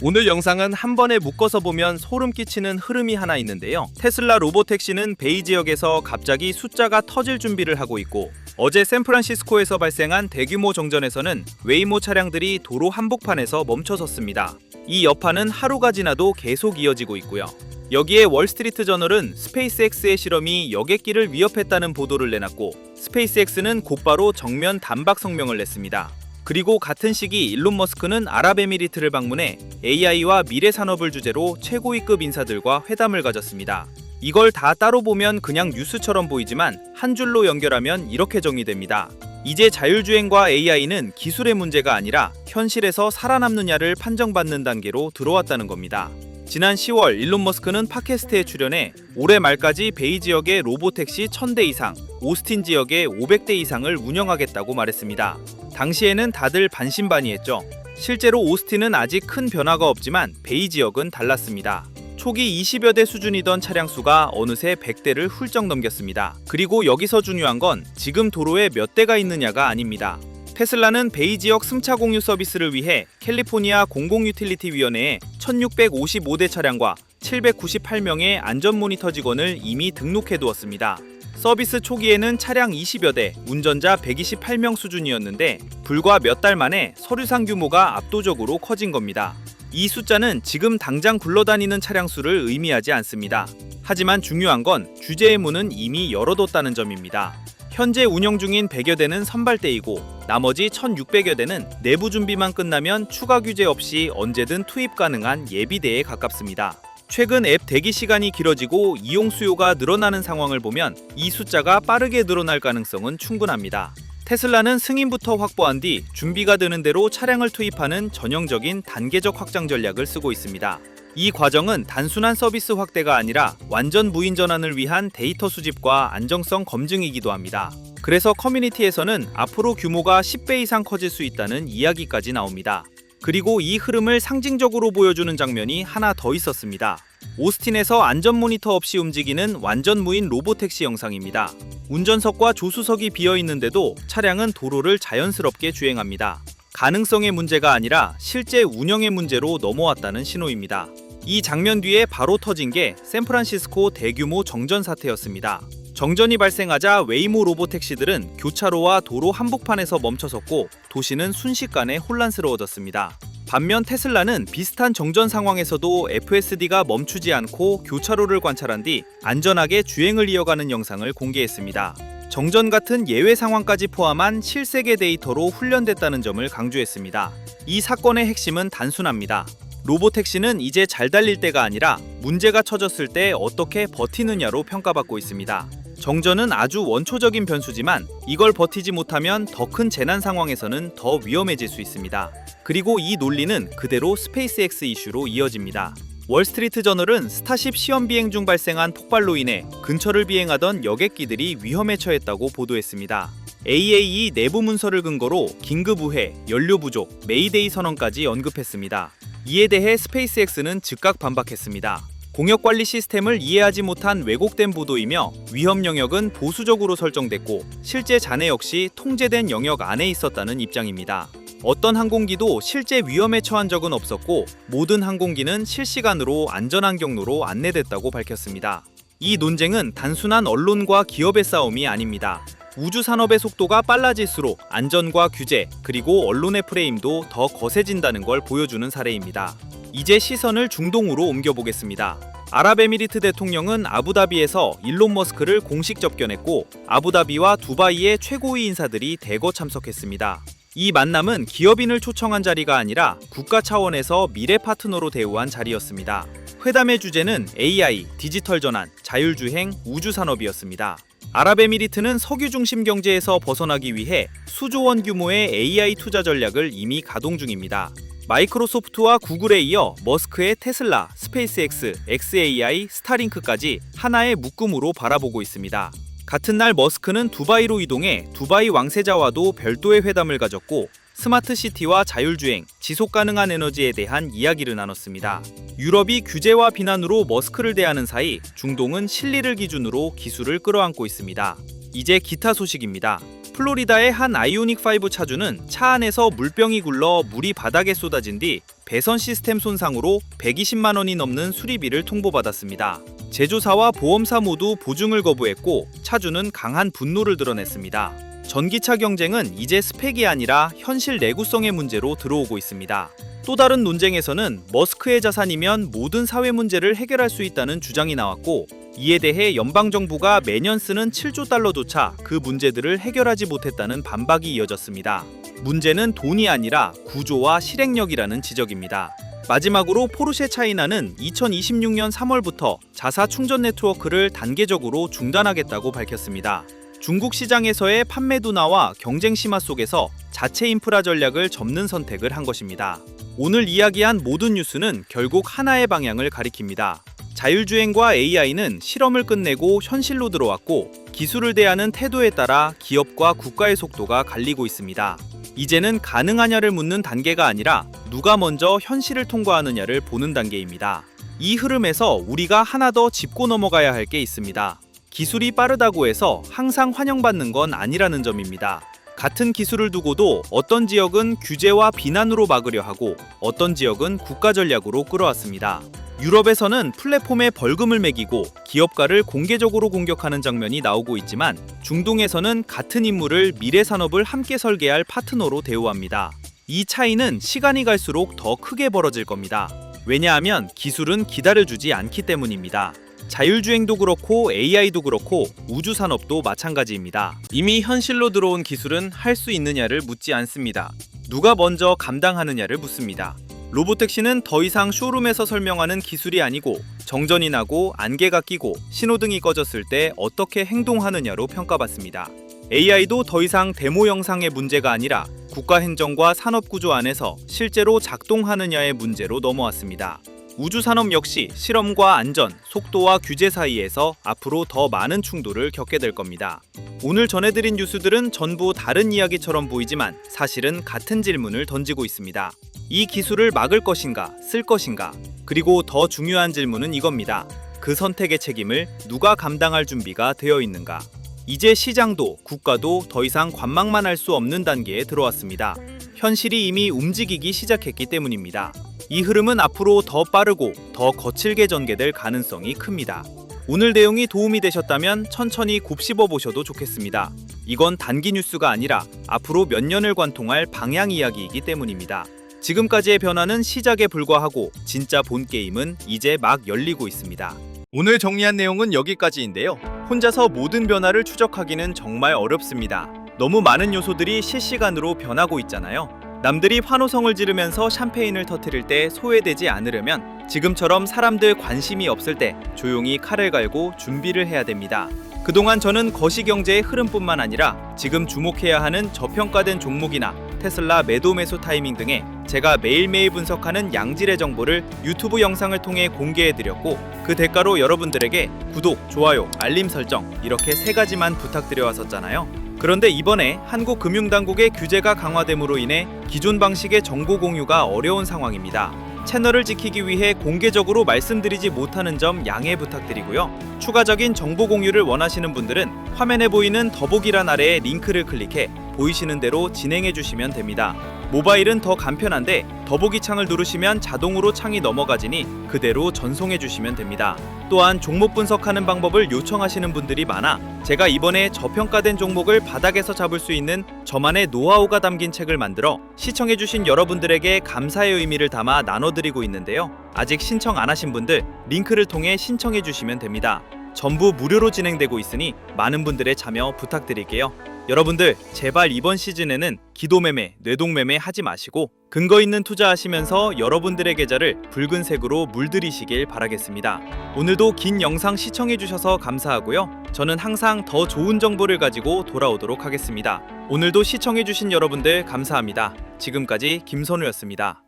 오늘 영상은 한 번에 묶어서 보면 소름 끼치는 흐름이 하나 있는데요. 테슬라 로보택시는 베이 지역에서 갑자기 숫자가 터질 준비를 하고 있고, 어제 샌프란시스코에서 발생한 대규모 정전에서는 웨이모 차량들이 도로 한복판에서 멈춰섰습니다. 이 여파는 하루가 지나도 계속 이어지고 있고요. 여기에 월스트리트 저널은 스페이스X의 실험이 여객기를 위협했다는 보도를 내놨고, 스페이스X는 곧바로 정면 단박 성명을 냈습니다. 그리고 같은 시기 일론 머스크는 아랍에미리트를 방문해 AI와 미래 산업을 주제로 최고위급 인사들과 회담을 가졌습니다. 이걸 다 따로 보면 그냥 뉴스처럼 보이지만 한 줄로 연결하면 이렇게 정리됩니다. 이제 자율주행과 AI는 기술의 문제가 아니라 현실에서 살아남느냐를 판정받는 단계로 들어왔다는 겁니다. 지난 10월 일론 머스크는 팟캐스트에 출연해 올해 말까지 베이 지역에 로보택시 1000대 이상, 오스틴 지역에 500대 이상을 운영하겠다고 말했습니다. 당시에는 다들 반신반의했죠. 실제로 오스틴은 아직 큰 변화가 없지만 베이 지역은 달랐습니다. 초기 20여 대 수준이던 차량 수가 어느새 100대를 훌쩍 넘겼습니다. 그리고 여기서 중요한 건 지금 도로에 몇 대가 있느냐가 아닙니다. 테슬라는 베이 지역 승차 공유 서비스를 위해 캘리포니아 공공유틸리티위원회에 1655대 차량과 798명의 안전 모니터 직원을 이미 등록해두었습니다. 서비스 초기에는 차량 20여 대, 운전자 128명 수준이었는데 불과 몇 달 만에 서류상 규모가 압도적으로 커진 겁니다. 이 숫자는 지금 당장 굴러다니는 차량 수를 의미하지 않습니다. 하지만 중요한 건 규제의 문은 이미 열어뒀다는 점입니다. 현재 운영 중인 100여 대는 선발대이고 나머지 1600여 대는 내부 준비만 끝나면 추가 규제 없이 언제든 투입 가능한 예비대에 가깝습니다. 최근 앱 대기 시간이 길어지고 이용 수요가 늘어나는 상황을 보면 이 숫자가 빠르게 늘어날 가능성은 충분합니다. 테슬라는 승인부터 확보한 뒤 준비가 되는 대로 차량을 투입하는 전형적인 단계적 확장 전략을 쓰고 있습니다. 이 과정은 단순한 서비스 확대가 아니라 완전 무인 전환을 위한 데이터 수집과 안정성 검증이기도 합니다. 그래서 커뮤니티에서는 앞으로 규모가 10배 이상 커질 수 있다는 이야기까지 나옵니다. 그리고 이 흐름을 상징적으로 보여주는 장면이 하나 더 있었습니다. 오스틴에서 안전 모니터 없이 움직이는 완전 무인 로보택시 영상입니다. 운전석과 조수석이 비어 있는데도 차량은 도로를 자연스럽게 주행합니다. 가능성의 문제가 아니라 실제 운영의 문제로 넘어왔다는 신호입니다. 이 장면 뒤에 바로 터진 게 샌프란시스코 대규모 정전 사태였습니다. 정전이 발생하자 웨이모 로보택시들은 교차로와 도로 한복판에서 멈춰섰고 도시는 순식간에 혼란스러워졌습니다. 반면 테슬라는 비슷한 정전 상황에서도 FSD가 멈추지 않고 교차로를 관찰한 뒤 안전하게 주행을 이어가는 영상을 공개했습니다. 정전 같은 예외 상황까지 포함한 실세계 데이터로 훈련됐다는 점을 강조했습니다. 이 사건의 핵심은 단순합니다. 로보택시는 이제 잘 달릴 때가 아니라 문제가 처졌을 때 어떻게 버티느냐로 평가받고 있습니다. 정전은 아주 원초적인 변수지만 이걸 버티지 못하면 더 큰 재난 상황에서는 더 위험해질 수 있습니다. 그리고 이 논리는 그대로 스페이스X 이슈로 이어집니다. 월스트리트 저널은 스타쉽 시험 비행 중 발생한 폭발로 인해 근처를 비행하던 여객기들이 위험에 처했다고 보도했습니다. AAE 내부 문서를 근거로 긴급 우회, 연료 부족, 메이데이 선언까지 언급했습니다. 이에 대해 스페이스X는 즉각 반박했습니다. 공역관리 시스템을 이해하지 못한 왜곡된 보도이며 위험 영역은 보수적으로 설정됐고 실제 잔해 역시 통제된 영역 안에 있었다는 입장입니다. 어떤 항공기도 실제 위험에 처한 적은 없었고 모든 항공기는 실시간으로 안전한 경로로 안내됐다고 밝혔습니다. 이 논쟁은 단순한 언론과 기업의 싸움이 아닙니다. 우주산업의 속도가 빨라질수록 안전과 규제, 그리고 언론의 프레임도 더 거세진다는 걸 보여주는 사례입니다. 이제 시선을 중동으로 옮겨보겠습니다. 아랍에미리트 대통령은 아부다비에서 일론 머스크를 공식 접견했고 아부다비와 두바이의 최고위 인사들이 대거 참석했습니다. 이 만남은 기업인을 초청한 자리가 아니라 국가 차원에서 미래 파트너로 대우한 자리였습니다. 회담의 주제는 AI, 디지털 전환, 자율주행, 우주산업이었습니다. 아랍에미리트는 석유 중심 경제에서 벗어나기 위해 수조 원 규모의 AI 투자 전략을 이미 가동 중입니다. 마이크로소프트와 구글에 이어 머스크의 테슬라, 스페이스X, xAI, 스타링크까지 하나의 묶음으로 바라보고 있습니다. 같은 날 머스크는 두바이로 이동해 두바이 왕세자와도 별도의 회담을 가졌고 스마트 시티와 자율주행, 지속가능한 에너지에 대한 이야기를 나눴습니다. 유럽이 규제와 비난으로 머스크를 대하는 사이 중동은 실리를 기준으로 기술을 끌어안고 있습니다. 이제 기타 소식입니다. 플로리다의 한 아이오닉5 차주는 차 안에서 물병이 굴러 물이 바닥에 쏟아진 뒤 배선 시스템 손상으로 120만 원이 넘는 수리비를 통보받았습니다. 제조사와 보험사 모두 보증을 거부했고 차주는 강한 분노를 드러냈습니다. 전기차 경쟁은 이제 스펙이 아니라 현실 내구성의 문제로 들어오고 있습니다. 또 다른 논쟁에서는 머스크의 자산이면 모든 사회 문제를 해결할 수 있다는 주장이 나왔고, 이에 대해 연방정부가 매년 쓰는 7조 달러조차 그 문제들을 해결하지 못했다는 반박이 이어졌습니다. 문제는 돈이 아니라 구조와 실행력이라는 지적입니다. 마지막으로 포르쉐 차이나는 2026년 3월부터 자사 충전 네트워크를 단계적으로 중단하겠다고 밝혔습니다. 중국 시장에서의 판매 둔화와 경쟁 심화 속에서 자체 인프라 전략을 접는 선택을 한 것입니다. 오늘 이야기한 모든 뉴스는 결국 하나의 방향을 가리킵니다. 자율주행과 AI는 실험을 끝내고 현실로 들어왔고, 기술을 대하는 태도에 따라 기업과 국가의 속도가 갈리고 있습니다. 이제는 가능하냐를 묻는 단계가 아니라 누가 먼저 현실을 통과하느냐를 보는 단계입니다. 이 흐름에서 우리가 하나 더 짚고 넘어가야 할 게 있습니다. 기술이 빠르다고 해서 항상 환영받는 건 아니라는 점입니다. 같은 기술을 두고도 어떤 지역은 규제와 비난으로 막으려 하고 어떤 지역은 국가 전략으로 끌어왔습니다. 유럽에서는 플랫폼에 벌금을 매기고 기업가를 공개적으로 공격하는 장면이 나오고 있지만, 중동에서는 같은 인물을 미래 산업을 함께 설계할 파트너로 대우합니다. 이 차이는 시간이 갈수록 더 크게 벌어질 겁니다. 왜냐하면 기술은 기다려주지 않기 때문입니다. 자율주행도 그렇고 AI도 그렇고 우주산업도 마찬가지입니다. 이미 현실로 들어온 기술은 할 수 있느냐를 묻지 않습니다. 누가 먼저 감당하느냐를 묻습니다. 로보택시는 더 이상 쇼룸에서 설명하는 기술이 아니고 정전이 나고 안개가 끼고 신호등이 꺼졌을 때 어떻게 행동하느냐로 평가받습니다. AI도 더 이상 데모 영상의 문제가 아니라 국가 행정과 산업 구조 안에서 실제로 작동하느냐의 문제로 넘어왔습니다. 우주산업 역시 실험과 안전, 속도와 규제 사이에서 앞으로 더 많은 충돌을 겪게 될 겁니다. 오늘 전해드린 뉴스들은 전부 다른 이야기처럼 보이지만 사실은 같은 질문을 던지고 있습니다. 이 기술을 막을 것인가, 쓸 것인가? 그리고 더 중요한 질문은 이겁니다. 그 선택의 책임을 누가 감당할 준비가 되어 있는가? 이제 시장도 국가도 더 이상 관망만 할 수 없는 단계에 들어왔습니다. 현실이 이미 움직이기 시작했기 때문입니다. 이 흐름은 앞으로 더 빠르고 더 거칠게 전개될 가능성이 큽니다. 오늘 내용이 도움이 되셨다면 천천히 곱씹어 보셔도 좋겠습니다. 이건 단기 뉴스가 아니라 앞으로 몇 년을 관통할 방향 이야기이기 때문입니다. 지금까지의 변화는 시작에 불과하고 진짜 본 게임은 이제 막 열리고 있습니다. 오늘 정리한 내용은 여기까지인데요. 혼자서 모든 변화를 추적하기는 정말 어렵습니다. 너무 많은 요소들이 실시간으로 변하고 있잖아요. 남들이 환호성을 지르면서 샴페인을 터뜨릴 때 소외되지 않으려면 지금처럼 사람들 관심이 없을 때 조용히 칼을 갈고 준비를 해야 됩니다. 그동안 저는 거시경제의 흐름뿐만 아니라 지금 주목해야 하는 저평가된 종목이나 테슬라 매도 매수 타이밍 등의 제가 매일매일 분석하는 양질의 정보를 유튜브 영상을 통해 공개해드렸고, 그 대가로 여러분들에게 구독, 좋아요, 알림 설정 이렇게 3가지만 부탁드려 왔었잖아요. 그런데 이번에 한국금융당국의 규제가 강화됨으로 인해 기존 방식의 정보 공유가 어려운 상황입니다. 채널을 지키기 위해 공개적으로 말씀드리지 못하는 점 양해 부탁드리고요. 추가적인 정보 공유를 원하시는 분들은 화면에 보이는 더보기란 아래의 링크를 클릭해 보이시는 대로 진행해 주시면 됩니다. 모바일은 더 간편한데 더보기 창을 누르시면 자동으로 창이 넘어가지니 그대로 전송해 주시면 됩니다. 또한 종목 분석하는 방법을 요청하시는 분들이 많아 제가 이번에 저평가된 종목을 바닥에서 잡을 수 있는 저만의 노하우가 담긴 책을 만들어 시청해 주신 여러분들에게 감사의 의미를 담아 나눠드리고 있는데요. 아직 신청 안 하신 분들 링크를 통해 신청해 주시면 됩니다. 전부 무료로 진행되고 있으니 많은 분들의 참여 부탁드릴게요. 여러분들 제발 이번 시즌에는 기도매매, 뇌동매매 하지 마시고 근거 있는 투자하시면서 여러분들의 계좌를 붉은색으로 물들이시길 바라겠습니다. 오늘도 긴 영상 시청해주셔서 감사하고요. 저는 항상 더 좋은 정보를 가지고 돌아오도록 하겠습니다. 오늘도 시청해주신 여러분들 감사합니다. 지금까지 김선우였습니다.